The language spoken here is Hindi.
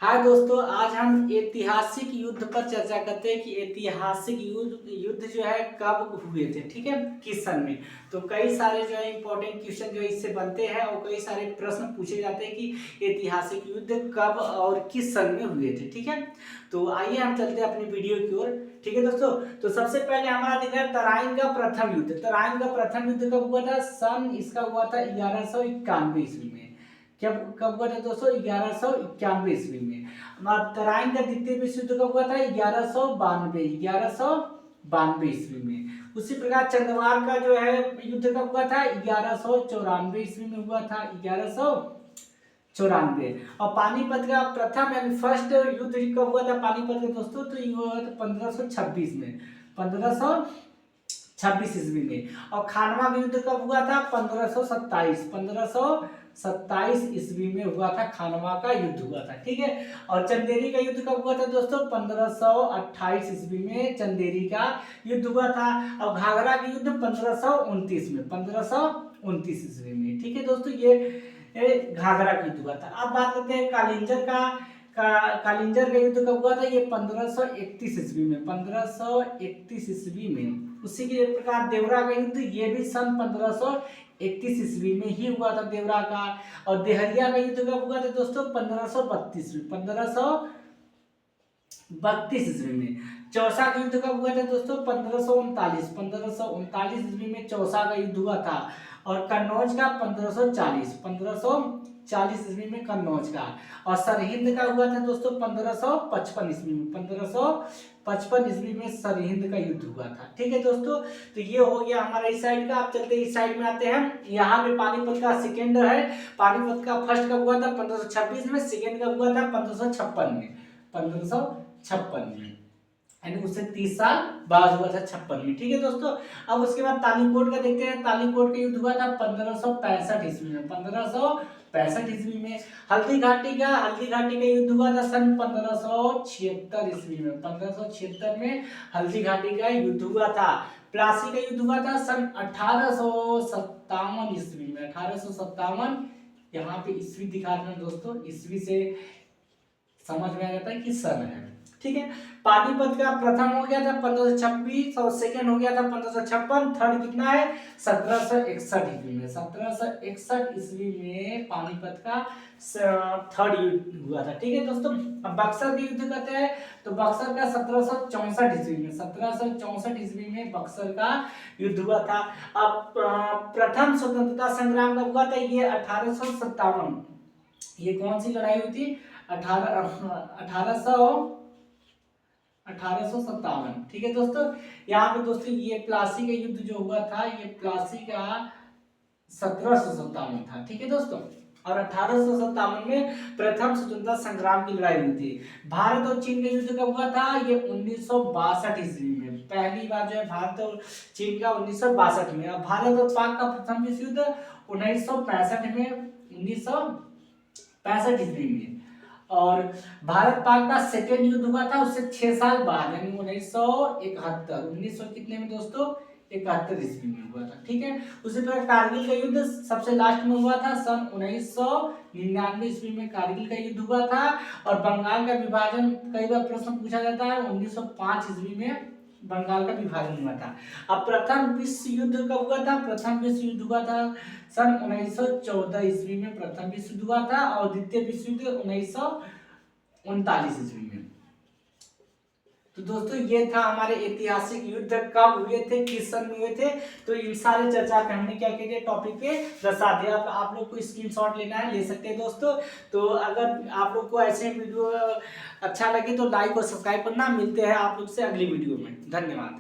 हाय दोस्तों, आज हम ऐतिहासिक युद्ध पर चर्चा करते हैं कि ऐतिहासिक युद्ध जो है कब हुए थे। ठीक है, किस सन में। तो कई सारे जो है इंपॉर्टेंट क्वेश्चन जो है इससे बनते हैं और कई सारे प्रश्न पूछे जाते हैं कि ऐतिहासिक युद्ध कब और किस सन में हुए थे। ठीक है, तो आइए हम चलते हैं अपनी वीडियो की ओर। ठीक है दोस्तों, तो सबसे पहले हमारा दिख रहा है तराइन का प्रथम युद्ध। तराइन का प्रथम युद्ध कब हुआ था? सन इसका हुआ था 1191 ईस्वी में। कब कब हुआ था दोस्तों? 1191 ईस्वी में। तराइन का द्वितीय विश्व युद्ध कब हुआ था? 1192 ईस्वी में। उसी प्रकार चंदवार का जो है युद्ध कब हुआ था? 1194 ईस्वी में हुआ था। 1194। और पानीपत का प्रथम यानी फर्स्ट युद्ध कब हुआ था पानीपत का दोस्तों? तो ये हुआ था 1526 में, 1526 ईस्वी में। और खानवा का युद्ध कब हुआ था? 1527 ईस्वी में हुआ था। खानवा का युद्ध हुआ था। ठीक है, और चंदेरी का युद्ध कब हुआ था दोस्तों? 1528 ईस्वी में चंदेरी का युद्ध हुआ था। और घाघरा का युद्ध 1529 में, 1529 ईस्वी में। ठीक है दोस्तों, ये घाघरा का युद्ध हुआ था। अब बात करते हैं कालिंजर कालिंजर का युद्ध कब हुआ था? ये 1531 ईस्वी में, 1531 ईस्वी में। उसी के प्रकार देवरा का युद्ध ये भी सन 1531 ईस्वी में ही हुआ था, देवरा का। और देहरिया का युद्ध कब हुआ था दोस्तों? 1532 में, 1532 ईस्वी में। चौसा का युद्ध कब हुआ था दोस्तों? 1539 ईस्वी में चौसा का युद्ध हुआ था। और कन्नौज का 1540 ईस्वी में कन्नौज का। और सरहिंद का हुआ था दोस्तों 1555 ईस्वी में, 1555 ईस्वी में सरहिंद का युद्ध हुआ था। ठीक है दोस्तों, तो ये हो गया हमारा इस साइड का। आप चलते इस साइड में आते हैं। यहाँ पे पानीपत का सेकेंड है। पानीपत का फर्स्ट कब हुआ था? 1526 में। सेकेंड कब हुआ था? 1556 में, 1556 में, यानी उससे 30 साल बाद हुआ था 56 में। ठीक है दोस्तों, अब उसके बाद तालीकोट का देखते हैं। तालीकोट का युद्ध हुआ था 1565 ईस्वी में, 1565 ईस्वी में। हल्दी घाटी का युद्ध हुआ था सन 1576 ईस्वी में, 1576 में हल्दी घाटी का युद्ध हुआ था। प्लासी का युद्ध हुआ था सन 1857 ईस्वी में, 1857। यहाँ पे ईस्वी दिखा रहे हैं दोस्तों, ईस्वी से समझ में आ जाता है कि सन है। ठीक है, पानीपत का प्रथम हो गया था 1526 और सेकंड हो गया था 1556। थर्ड कितना है? 1761 ईस्वी में, 1761 ईस्वी में पानीपत का थर्ड युद्ध हुआ था। ठीक है दोस्तों, अब बक्सर के युद्ध कहते हैं तो बक्सर का 1764 ईस्वी में, 1764 ईस्वी में बक्सर का युद्ध हुआ था। अब प्रथम स्वतंत्रता संग्राम कब हुआ था? ये 1857। ये कौन सी लड़ाई हुई थी? 1857। ठीक है दोस्तों, यहाँ पे दोस्तों ये प्लासी का युद्ध जो हुआ था, ये प्लासी का 1757 था। ठीक है दोस्तों, और 1857 में प्रथम स्वतंत्रता संग्राम की लड़ाई हुई थी। भारत और चीन का युद्ध कब हुआ था? ये 1962 ईस्वी में। पहली बार जो है भारत और चीन का 1962 में। और भारत और पाक का प्रथम विश्व युद्ध 1965 में, 1965 ईस्वी में। और भारत पाक का सेकेंड युद्ध हुआ था उससे 6 साल बाद, यानी 1971, 1900 कितने में दोस्तों? 71 ईस्वी में हुआ था। ठीक है, उसी तरह कारगिल का युद्ध सबसे लास्ट में हुआ था सन 1999 ईस्वी में कारगिल का युद्ध हुआ था। और बंगाल का विभाजन कई बार प्रश्न पूछा जाता है, 1905 ईस्वी में बंगाल का विभाजन हुआ था। अब प्रथम विश्व युद्ध कब हुआ था? प्रथम विश्व युद्ध हुआ था सन 1914 ईस्वी में, प्रथम विश्व युद्ध हुआ था। और द्वितीय विश्व युद्ध 1939 ईस्वी में। तो दोस्तों ये था हमारे ऐतिहासिक युद्ध कब हुए थे, किस सन में हुए थे। तो इन सारे चर्चा पे हमने क्या किया टॉपिक पे दर्शा दिया। आप लोग को स्क्रीनशॉट लेना है, ले सकते हैं दोस्तों। तो अगर आप लोग को ऐसे वीडियो अच्छा लगे तो लाइक और सब्सक्राइब करना। मिलते हैं आप लोग से अगली वीडियो में। धन्यवाद।